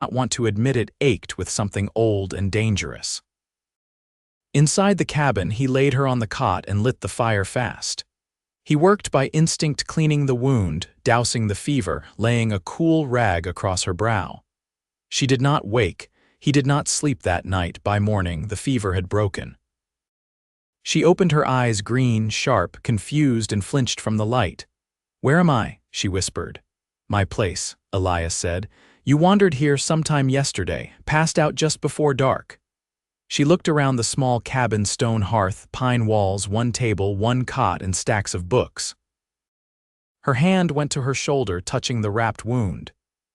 not want to admit it, ached with something old and dangerous. Inside the cabin, he laid her on the cot and lit the fire fast. He worked by instinct, cleaning the wound, dousing the fever, laying a cool rag across her brow. She did not wake. He did not sleep that night. By morning, the fever had broken. She opened her eyes, green, sharp, confused, and flinched from the light. "Where am I?" she whispered. "My place," Elias said. "You wandered here sometime yesterday, passed out just before dark." She looked around the small cabin, stone hearth, pine walls, one table, one cot, and stacks of books. Her hand went to her shoulder, touching the wrapped wound.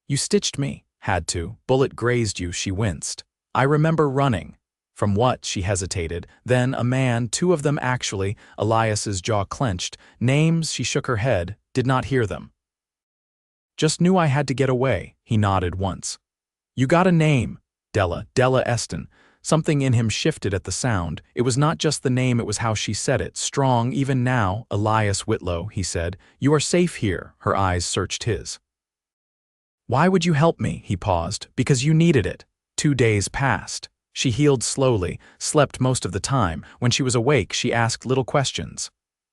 "You stitched me." "Had to. Bullet grazed you," she winced. "I remember running." "From what?" She hesitated. "Then a man, two of them actually." Elias's jaw clenched. "Names?" She shook her head, did not hear them. "Just knew I had to get away." He nodded once. "You got a name." Della Eston." Something in him shifted at the sound. It was not just the name, it was how she said it. "Strong, even now." "Elias Whitlow," he said. "You are safe here." Her eyes searched his. "Why would you help me?" He paused. "Because you needed it." 2 days passed. She healed slowly, slept most of the time. When she was awake, she asked little questions.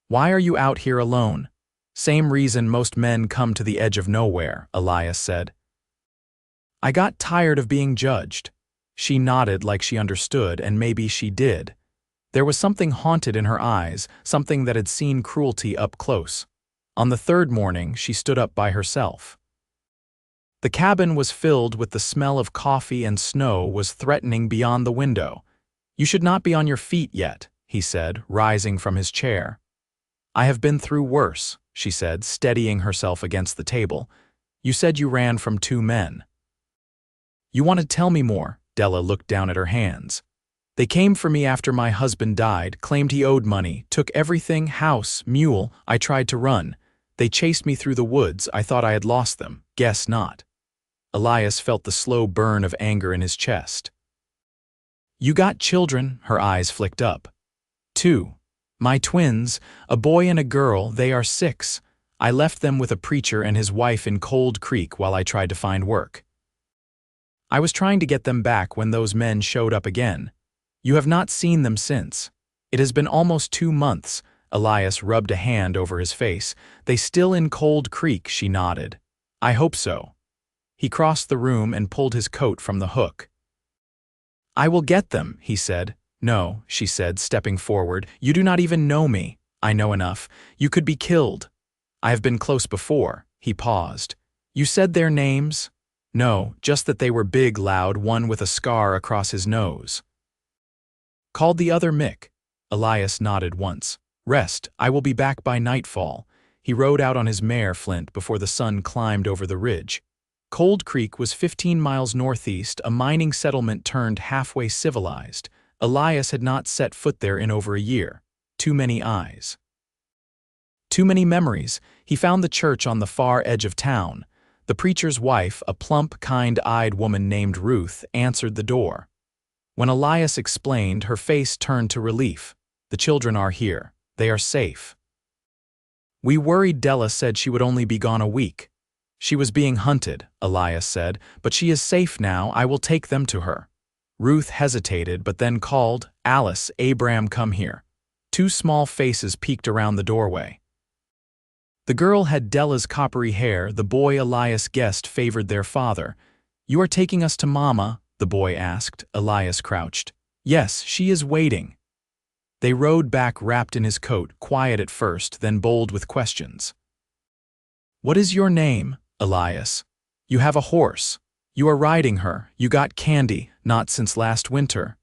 "Why are you out here alone?" "Same reason most men come to the edge of nowhere," Elias said. "I got tired of being judged." She nodded like she understood, and maybe she did. There was something haunted in her eyes, something that had seen cruelty up close. On the third morning, she stood up by herself. The cabin was filled with the smell of coffee, and snow was threatening beyond the window. "You should not be on your feet yet," he said, rising from his chair. "I have been through worse," she said, steadying herself against the table. "You said you ran from 2 men. You want to tell me more?" Della looked down at her hands. "They came for me after my husband died, claimed he owed money, took everything, house, mule. I tried to run. They chased me through the woods. I thought I had lost them. Guess not." Elias felt the slow burn of anger in his chest. "You got children?" Her eyes flicked up. 2. "My twins, a boy and a girl. They are 6. I left them with a preacher and his wife in Cold Creek while I tried to find work. I was trying to get them back when those men showed up again. You have not seen them since. It has been almost 2 months. Elias rubbed a hand over his face. "They still in Cold Creek?" She nodded. "I hope so." He crossed the room and pulled his coat from the hook. "I will get them," he said. "No," she said, stepping forward. "You do not even know me." "I know enough. You could be killed." "I have been close before." He paused. "You said their names?" "No, just that they were big, loud, one with a scar across his nose." "Called the other Mick." Elias nodded once. "Rest. I will be back by nightfall." He rode out on his mare, Flint, before the sun climbed over the ridge. Cold Creek was 15 miles northeast, a mining settlement turned halfway civilized. Elias had not set foot there in over a year. Too many eyes. Too many memories. He found the church on the far edge of town. The preacher's wife, a plump, kind-eyed woman named Ruth, answered the door. When Elias explained, her face turned to relief. "The children are here. They are safe." "We worried." Della said she would only be gone a week. "She was being hunted," Elias said, "but she is safe now. I will take them to her." Ruth hesitated, but then called, "Alice, Abram, come here." 2 small faces peeked around the doorway. The girl had Della's coppery hair. The boy Elias guessed favored their father. "You are taking us to Mama?" the boy asked. Elias crouched. "Yes, she is waiting." They rode back wrapped in his coat, quiet at first, then bold with questions. "What is your name?" "Elias." "You have a horse. You are riding her. You got candy." "Not since last winter."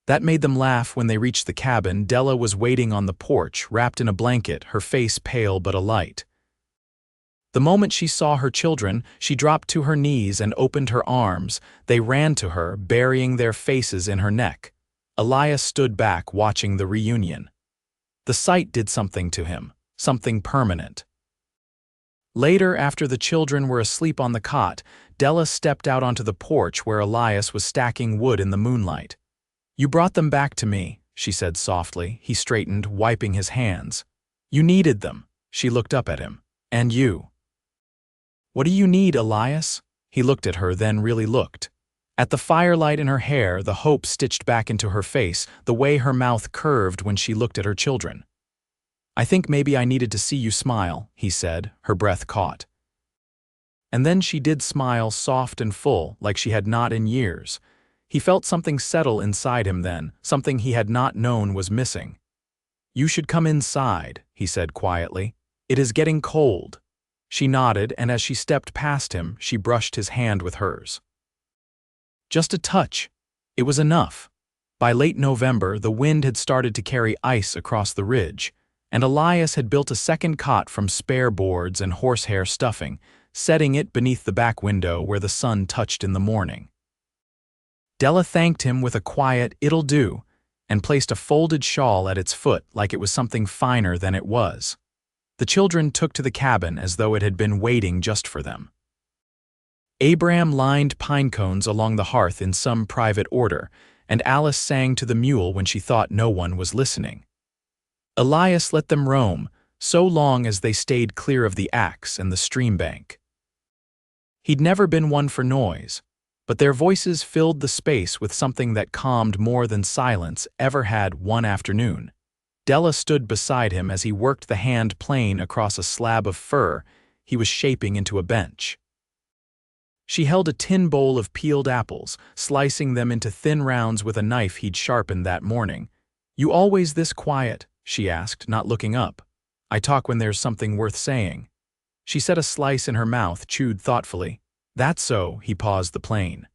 That made them laugh. When they reached the cabin, Della was waiting on the porch, wrapped in a blanket, her face pale but alight. The moment she saw her children, she dropped to her knees and opened her arms. They ran to her, burying their faces in her neck. Elias stood back, watching the reunion. The sight did something to him, something permanent. Later, after the children were asleep on the cot, Della stepped out onto the porch where Elias was stacking wood in the moonlight. "You brought them back to me," she said softly. He straightened, wiping his hands. "You needed them." She looked up at him. "And you?" "What do you need, Elias?" He looked at her, then really looked. At the firelight in her hair, the hope stitched back into her face, the way her mouth curved when she looked at her children. "I think maybe I needed to see you smile," he said, her breath caught. And then she did smile, soft and full, like she had not in years. He felt something settle inside him then, something he had not known was missing. "You should come inside," he said quietly. "It is getting cold." She nodded, and as she stepped past him, she brushed his hand with hers. Just a touch. It was enough. By late November, the wind had started to carry ice across the ridge, and Elias had built a second cot from spare boards and horsehair stuffing, setting it beneath the back window where the sun touched in the morning. Della thanked him with a quiet "it'll do," and placed a folded shawl at its foot like it was something finer than it was. The children took to the cabin as though it had been waiting just for them. Abram lined pine cones along the hearth in some private order, and Alice sang to the mule when she thought no one was listening. Elias let them roam, so long as they stayed clear of the axe and the stream bank. He'd never been one for noise, but their voices filled the space with something that calmed more than silence ever had one afternoon. Della stood beside him as he worked the hand plane across a slab of fur he was shaping into a bench. She held a tin bowl of peeled apples, slicing them into thin rounds with a knife he'd sharpened that morning. "You always this quiet?" she asked, not looking up. "I talk when there's something worth saying." She set a slice in her mouth, chewed thoughtfully. "That's so," he paused the plane.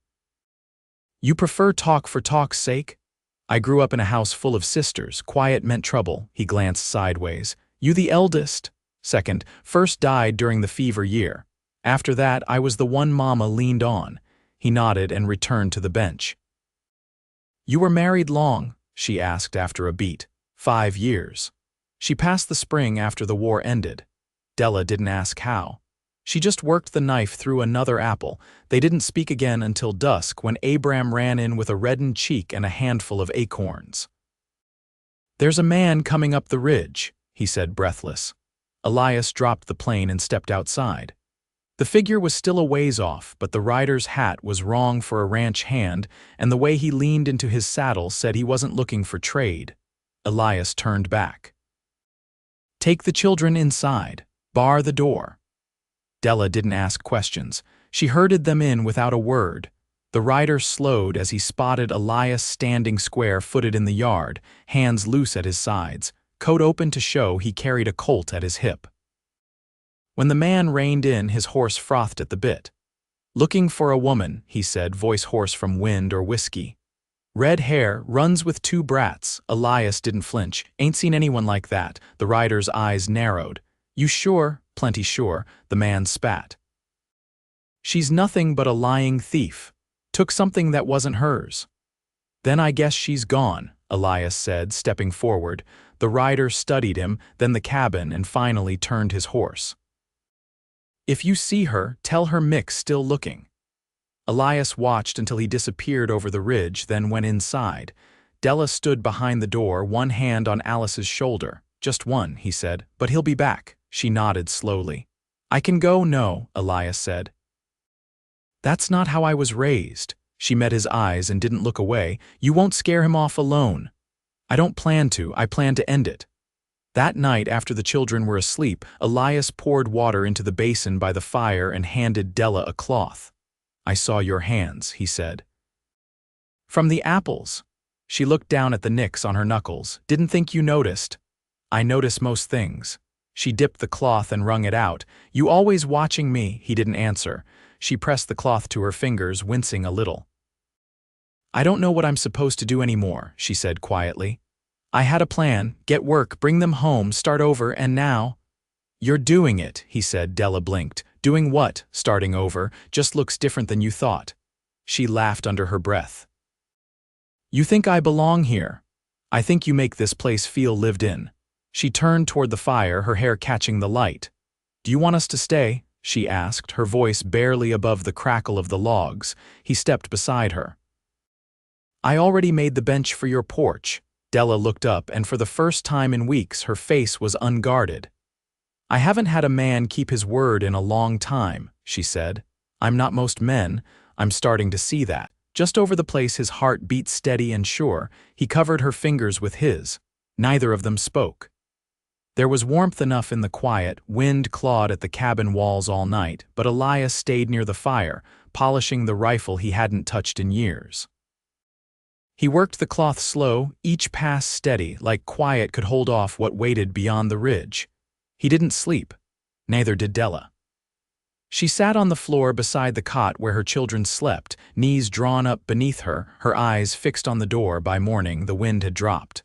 "You prefer talk for talk's sake?" "I grew up in a house full of sisters. Quiet meant trouble." He glanced sideways. "You the eldest?" "Second. First died during the fever year. After that, I was the one Mama leaned on." He nodded and returned to the bench. "You were married long?" she asked after a beat. 5 years. She passed the spring after the war ended. Della didn't ask how. She just worked the knife through another apple. They didn't speak again until dusk, when Abram ran in with a reddened cheek and a handful of acorns. "There's a man coming up the ridge," he said, breathless. Elias dropped the plane and stepped outside. The figure was still a ways off, but the rider's hat was wrong for a ranch hand, and the way he leaned into his saddle said he wasn't looking for trade. Elias turned back. "Take the children inside. Bar the door." Della didn't ask questions. She herded them in without a word. The rider slowed as he spotted Elias standing square-footed in the yard, hands loose at his sides, coat open to show he carried a colt at his hip. When the man reined in, his horse frothed at the bit. "Looking for a woman," he said, voice hoarse from wind or whiskey. "Red hair, runs with 2 brats." Elias didn't flinch. "Ain't seen anyone like that." The rider's eyes narrowed. "You sure?" "Plenty sure," the man spat. "She's nothing but a lying thief. Took something that wasn't hers." "Then I guess she's gone," Elias said, stepping forward. The rider studied him, then the cabin, and finally turned his horse. "If you see her, tell her Mick's still looking." Elias watched until he disappeared over the ridge, then went inside. Della stood behind the door, one hand on Alice's shoulder. "Just one," he said, "but he'll be back." She nodded slowly. "I can go?" "No," Elias said. "That's not how I was raised." She met his eyes and didn't look away. "You won't scare him off alone." "I don't plan to. I plan to end it." That night, after the children were asleep, Elias poured water into the basin by the fire and handed Della a cloth. "I saw your hands," he said. "From the apples." She looked down at the nicks on her knuckles. "Didn't think you noticed." "I notice most things." She dipped the cloth and wrung it out. "You always watching me?" He didn't answer. She pressed the cloth to her fingers, wincing a little. "I don't know what I'm supposed to do anymore," she said quietly. "I had a plan, get work, bring them home, start over, and now—" "You're doing it," he said. Della blinked. "Doing what?" "Starting over. Just looks different than you thought." She laughed under her breath. "You think I belong here? I think you make this place feel lived in." She turned toward the fire, her hair catching the light. "Do you want us to stay?" she asked, her voice barely above the crackle of the logs. He stepped beside her. "I already made the bench for your porch." Della looked up, and for the first time in weeks her face was unguarded. "I haven't had a man keep his word in a long time," she said. I'm not most men, I'm starting to see that. Just over the place his heart beat steady and sure, he covered her fingers with his. Neither of them spoke. There was warmth enough in the quiet, wind clawed at the cabin walls all night, but Elias stayed near the fire, polishing the rifle he hadn't touched in years. He worked the cloth slow, each pass steady, like quiet could hold off what waited beyond the ridge. He didn't sleep. Neither did Della. She sat on the floor beside the cot where her children slept, knees drawn up beneath her, her eyes fixed on the door. By morning the wind had dropped.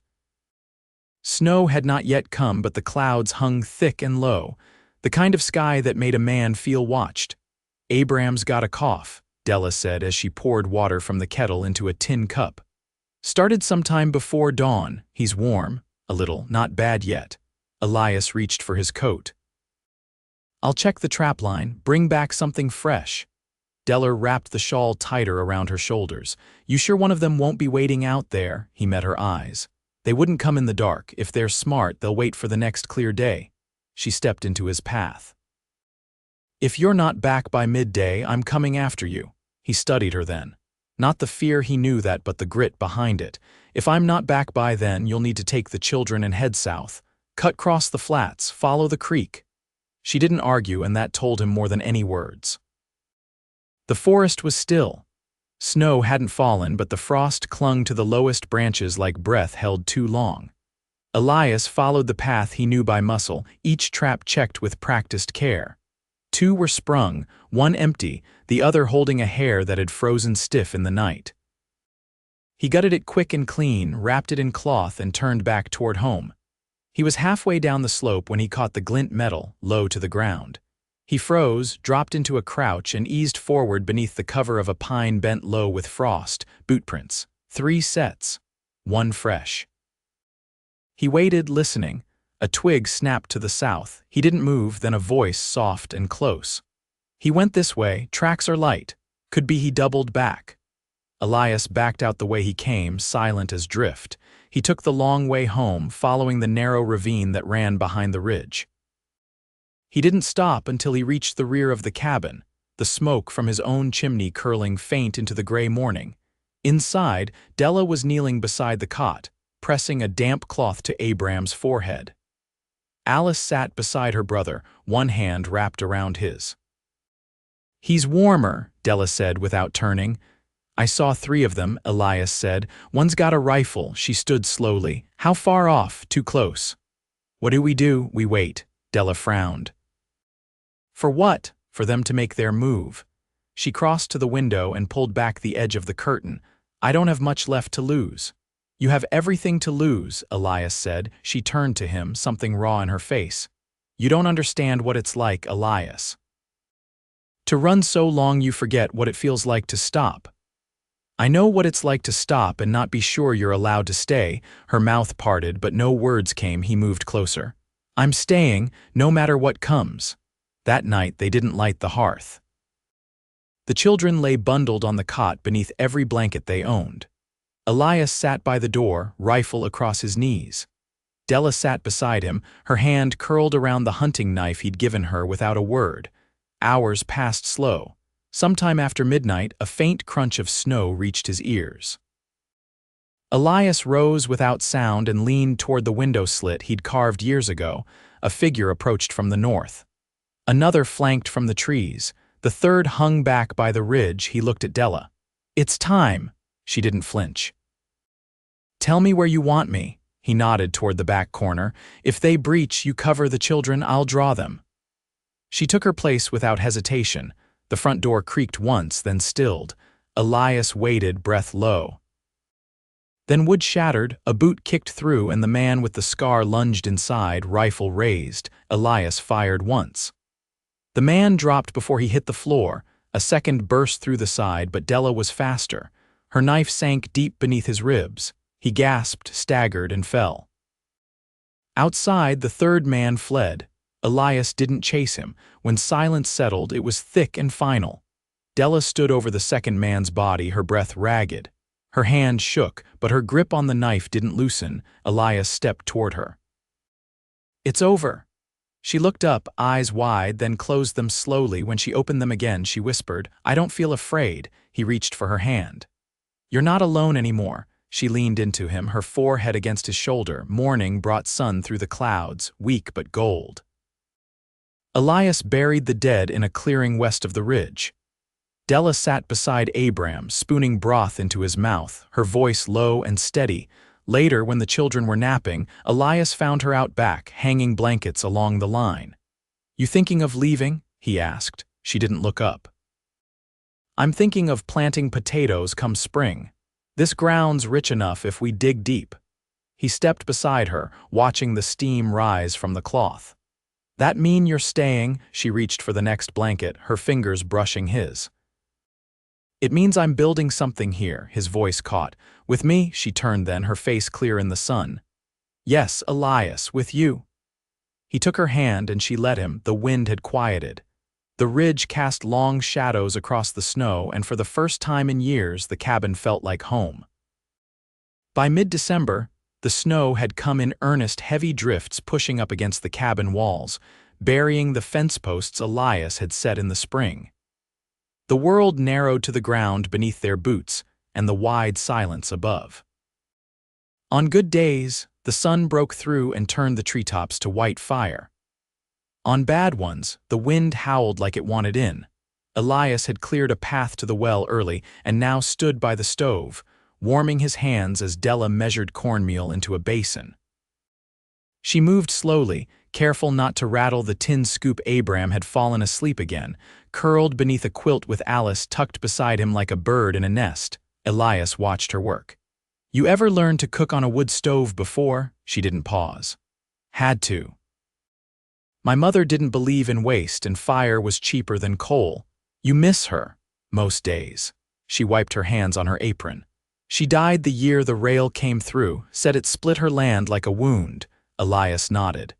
Snow had not yet come, but the clouds hung thick and low, the kind of sky that made a man feel watched. "Abram's got a cough," Della said as she poured water from the kettle into a tin cup. "Started sometime before dawn. He's warm, a little, not bad yet." Elias reached for his coat. "I'll check the trapline, bring back something fresh." Della wrapped the shawl tighter around her shoulders. "You sure one of them won't be waiting out there?" He met her eyes. "They wouldn't come in the dark. If they're smart, they'll wait for the next clear day." She stepped into his path. "If you're not back by midday, I'm coming after you." He studied her then. Not the fear he knew that, but the grit behind it. "If I'm not back by then, you'll need to take the children and head south. Cut across the flats, follow the creek." She didn't argue, and that told him more than any words. The forest was still. Snow hadn't fallen, but the frost clung to the lowest branches like breath held too long. Elias followed the path he knew by muscle, each trap checked with practiced care. 2 were sprung, 1 empty, the other holding a hare that had frozen stiff in the night. He gutted it quick and clean, wrapped it in cloth, and turned back toward home. He was halfway down the slope when he caught the glint metal, low to the ground. He froze, dropped into a crouch, and eased forward beneath the cover of a pine bent low with frost, bootprints. 3 sets. 1 fresh. He waited, listening. A twig snapped to the south. He didn't move, then a voice soft and close. "He went this way, tracks are light." Could be he doubled back. Elias backed out the way he came, silent as drift. He took the long way home, following the narrow ravine that ran behind the ridge. He didn't stop until he reached the rear of the cabin, the smoke from his own chimney curling faint into the gray morning. Inside, Della was kneeling beside the cot, pressing a damp cloth to Abram's forehead. Alice sat beside her brother, one hand wrapped around his. "He's warmer," Della said without turning. "I saw 3 of them," Elias said. "One's got a rifle." She stood slowly. "How far off? Too close." "What do? We wait." Della frowned. "For what?" "For them to make their move." She crossed to the window and pulled back the edge of the curtain. "I don't have much left to lose." "You have everything to lose," Elias said. She turned to him, something raw in her face. "You don't understand what it's like, Elias. To run so long you forget what it feels like to stop." "I know what it's like to stop and not be sure you're allowed to stay." Her mouth parted, but no words came. He moved closer. "I'm staying, no matter what comes." That night they didn't light the hearth. The children lay bundled on the cot beneath every blanket they owned. Elias sat by the door, rifle across his knees. Della sat beside him, her hand curled around the hunting knife he'd given her without a word. Hours passed slow. Sometime after midnight, a faint crunch of snow reached his ears. Elias rose without sound and leaned toward the window slit he'd carved years ago. A figure approached from the north. Another flanked from the trees. The third hung back by the ridge. He looked at Della. "It's time." She didn't flinch. "Tell me where you want me." He nodded toward the back corner. "If they breach, you cover the children, I'll draw them." She took her place without hesitation. The front door creaked once, then stilled. Elias waited, breath low. Then wood shattered, a boot kicked through, and the man with the scar lunged inside, rifle raised. Elias fired once. The man dropped before he hit the floor. A second burst through the side, but Della was faster. Her knife sank deep beneath his ribs. He gasped, staggered, and fell. Outside, the third man fled. Elias didn't chase him. When silence settled, it was thick and final. Della stood over the second man's body, her breath ragged. Her hand shook, but her grip on the knife didn't loosen. Elias stepped toward her. "It's over." She looked up, eyes wide, then closed them slowly. When she opened them again, she whispered, "I don't feel afraid." He reached for her hand. "You're not alone anymore." She leaned into him, her forehead against his shoulder. Morning brought sun through the clouds, weak but gold. Elias buried the dead in a clearing west of the ridge. Della sat beside Abram, spooning broth into his mouth, her voice low and steady. Later, when the children were napping, Elias found her out back, hanging blankets along the line. "You thinking of leaving?" he asked. She didn't look up. "I'm thinking of planting potatoes come spring. This ground's rich enough if we dig deep." He stepped beside her, watching the steam rise from the cloth. "That mean you're staying?" She reached for the next blanket, her fingers brushing his. "It means I'm building something here," his voice caught. "With me?" She turned then, her face clear in the sun. "Yes, Elias, with you." He took her hand and she let him. The wind had quieted. The ridge cast long shadows across the snow, and for the first time in years the cabin felt like home. By mid-December, the snow had come in earnest, heavy drifts pushing up against the cabin walls, burying the fence posts Elias had set in the spring. The world narrowed to the ground beneath their boots and the wide silence above. On good days, the sun broke through and turned the treetops to white fire. On bad ones, the wind howled like it wanted in. Elias had cleared a path to the well early and now stood by the stove, warming his hands as Della measured cornmeal into a basin. She moved slowly, careful not to rattle the tin scoop. Abram had fallen asleep again, curled beneath a quilt with Alice tucked beside him like a bird in a nest. Elias watched her work. "You ever learned to cook on a wood stove before?" She didn't pause. "Had to. My mother didn't believe in waste and fire was cheaper than coal. You miss her, most days." She wiped her hands on her apron. "She died the year the rail came through, said it split her land like a wound." Elias nodded.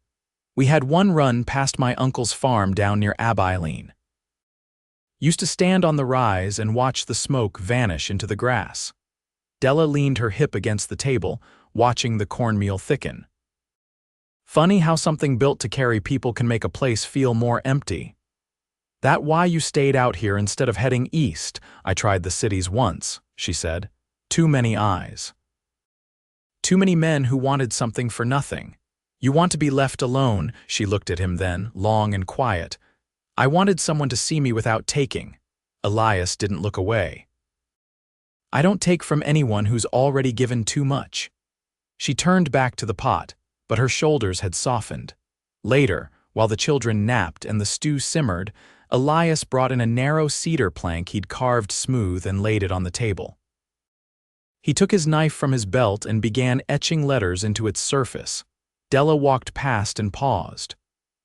"We had one run past my uncle's farm down near Abilene. Used to stand on the rise and watch the smoke vanish into the grass." Della leaned her hip against the table, watching the cornmeal thicken. "Funny how something built to carry people can make a place feel more empty. That why you stayed out here instead of heading east?" "I tried the cities once," she said. "Too many eyes. Too many men who wanted something for nothing. You want to be left alone." She looked at him then, long and quiet. "I wanted someone to see me without taking." Elias didn't look away. "I don't take from anyone who's already given too much." She turned back to the pot, but her shoulders had softened. Later, while the children napped and the stew simmered, Elias brought in a narrow cedar plank he'd carved smooth and laid it on the table. He took his knife from his belt and began etching letters into its surface. Della walked past and paused.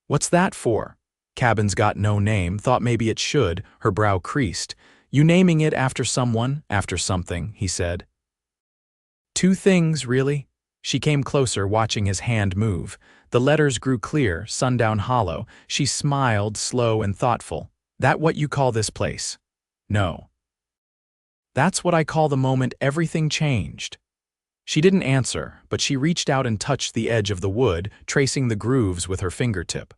"What's that for?" "Cabin's got no name, thought maybe it should." Her brow creased. "You naming it after someone, after something," he said. "Two things, really." She came closer, watching his hand move. The letters grew clear, Sundown hollow. She smiled, slow and thoughtful. "That what you call this place?" "No. That's what I call the moment everything changed." She didn't answer, but she reached out and touched the edge of the wood, tracing the grooves with her fingertip.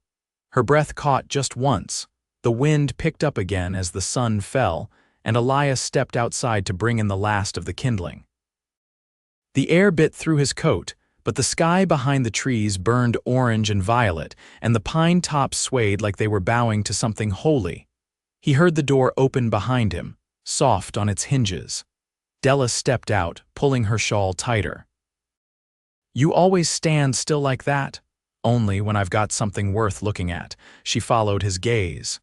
Her breath caught just once. The wind picked up again as the sun fell, and Elias stepped outside to bring in the last of the kindling. The air bit through his coat, but the sky behind the trees burned orange and violet, and the pine tops swayed like they were bowing to something holy. He heard the door open behind him, soft on its hinges. Della stepped out, pulling her shawl tighter. "You always stand still like that?" "Only when I've got something worth looking at." She followed his gaze.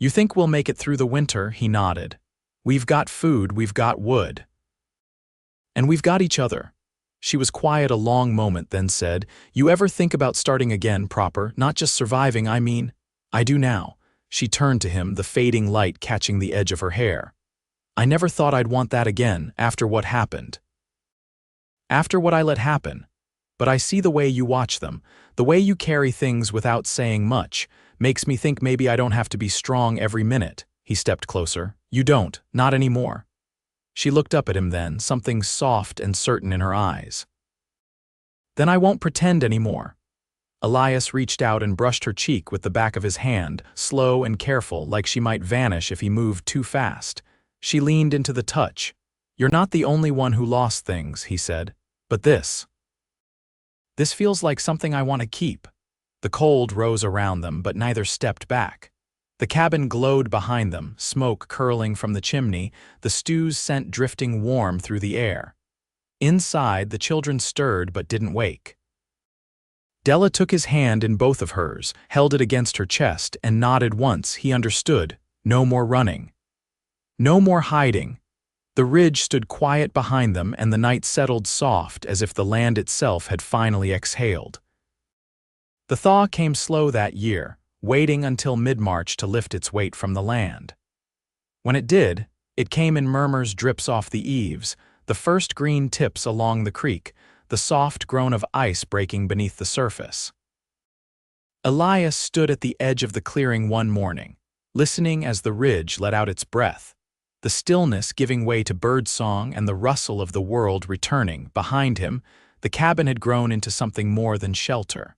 "You think we'll make it through the winter?" He nodded. "We've got food, we've got wood. And we've got each other." She was quiet a long moment, then said, "You ever think about starting again proper, not just surviving, I mean?" "I do now." She turned to him, the fading light catching the edge of her hair. "I never thought I'd want that again, after what happened. After what I let happen. But I see the way you watch them, the way you carry things without saying much, makes me think maybe I don't have to be strong every minute." He stepped closer. "You don't, not anymore." She looked up at him then, something soft and certain in her eyes. "Then I won't pretend anymore." Elias reached out and brushed her cheek with the back of his hand, slow and careful, like she might vanish if he moved too fast. She leaned into the touch. "You're not the only one who lost things," he said. "But this feels like something I want to keep." The cold rose around them, but neither stepped back. The cabin glowed behind them, smoke curling from the chimney, the stew's scent drifting warm through the air. Inside, the children stirred but didn't wake. Della took his hand in both of hers, held it against her chest, and nodded once. He understood. No more running. No more hiding. The ridge stood quiet behind them, and the night settled soft, as if the land itself had finally exhaled. The thaw came slow that year, waiting until mid-March to lift its weight from the land. When it did, it came in murmurs, drips off the eaves, the first green tips along the creek, the soft groan of ice breaking beneath the surface. Elias stood at the edge of the clearing one morning, listening as the ridge let out its breath, the stillness giving way to birdsong and the rustle of the world returning. Behind him, the cabin had grown into something more than shelter.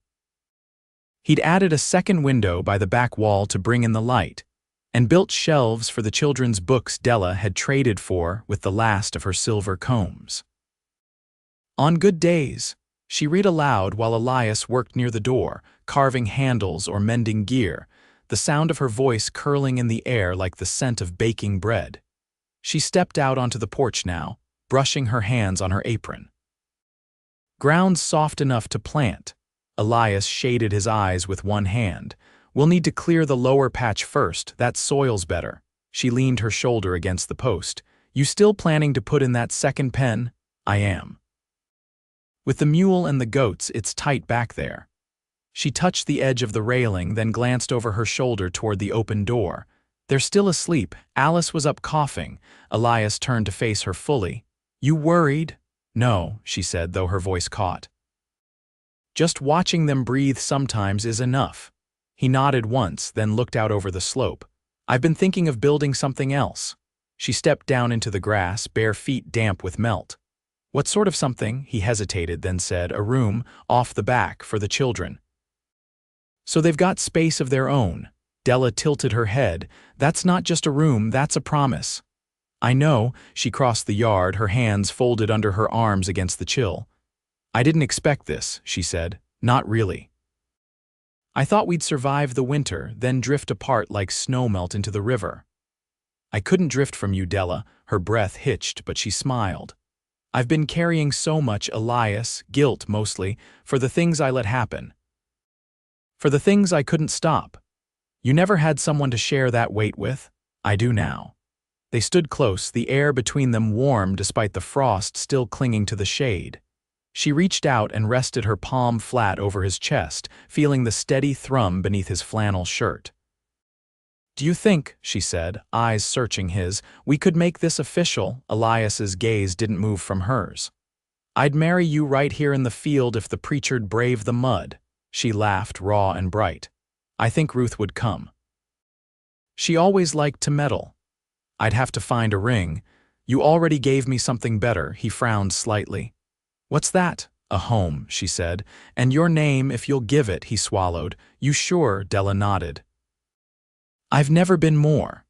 He'd added a second window by the back wall to bring in the light, and built shelves for the children's books Della had traded for with the last of her silver combs. On good days, she read aloud while Elias worked near the door, carving handles or mending gear, the sound of her voice curling in the air like the scent of baking bread. She stepped out onto the porch now, brushing her hands on her apron. "Ground soft enough to plant." Elias shaded his eyes with one hand. "We'll need to clear the lower patch first, that soil's better." She leaned her shoulder against the post. "You still planning to put in that second pen?" "I am. With the mule and the goats, it's tight back there." She touched the edge of the railing, then glanced over her shoulder toward the open door. "They're still asleep." Alice was up coughing. Elias turned to face her fully. "You worried?" "No," she said, though her voice caught. "Just watching them breathe sometimes is enough." He nodded once, then looked out over the slope. "I've been thinking of building something else." She stepped down into the grass, bare feet damp with melt. "What sort of something?" He hesitated, then said, "A room, off the back, for the children." "So they've got space of their own." Della tilted her head. "That's not just a room, that's a promise." "I know." She crossed the yard, her hands folded under her arms against the chill. "I didn't expect this," she said. "Not really. I thought we'd survive the winter, then drift apart like snowmelt into the river." "I couldn't drift from you, Della." Her breath hitched, but she smiled. "I've been carrying so much, Elias, guilt mostly, for the things I let happen. For the things I couldn't stop. You never had someone to share that weight with? I do now." They stood close, the air between them warm despite the frost still clinging to the shade. She reached out and rested her palm flat over his chest, feeling the steady thrum beneath his flannel shirt. "Do you think," she said, eyes searching his, "we could make this official?" Elias's gaze didn't move from hers. "I'd marry you right here in the field if the preacher'd brave the mud." She laughed, raw and bright. "I think Ruth would come. She always liked to meddle." "I'd have to find a ring." "You already gave me something better." He frowned slightly. "What's that?" "A home," she said. "And your name if you'll give it." He swallowed. "You sure?" Della nodded. "I've never been more."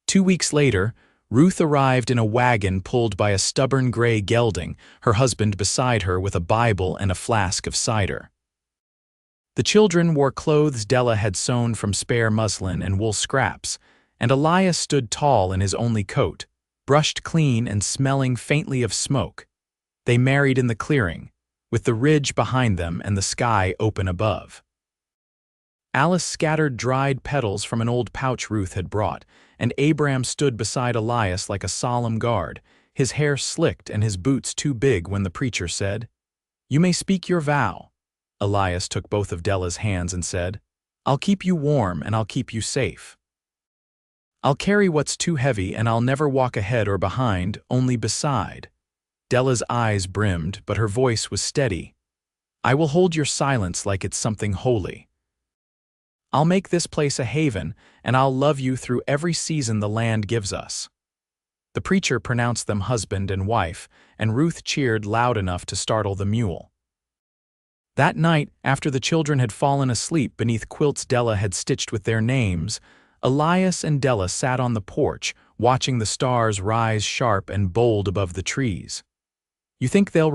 2 weeks later, Ruth arrived in a wagon pulled by a stubborn gray gelding, her husband beside her with a Bible and a flask of cider. The children wore clothes Della had sewn from spare muslin and wool scraps, and Elias stood tall in his only coat, brushed clean and smelling faintly of smoke. They married in the clearing, with the ridge behind them and the sky open above. Alice scattered dried petals from an old pouch Ruth had brought, and Abram stood beside Elias like a solemn guard, his hair slicked and his boots too big when the preacher said, "You may speak your vow." Elias took both of Della's hands and said, "I'll keep you warm and I'll keep you safe. I'll carry what's too heavy and I'll never walk ahead or behind, only beside." Della's eyes brimmed, but her voice was steady. "I will hold your silence like it's something holy. I'll make this place a haven, and I'll love you through every season the land gives us." The preacher pronounced them husband and wife, and Ruth cheered loud enough to startle the mule. That night, after the children had fallen asleep beneath quilts Della had stitched with their names, Elias and Della sat on the porch, watching the stars rise sharp and bold above the trees. "You think they'll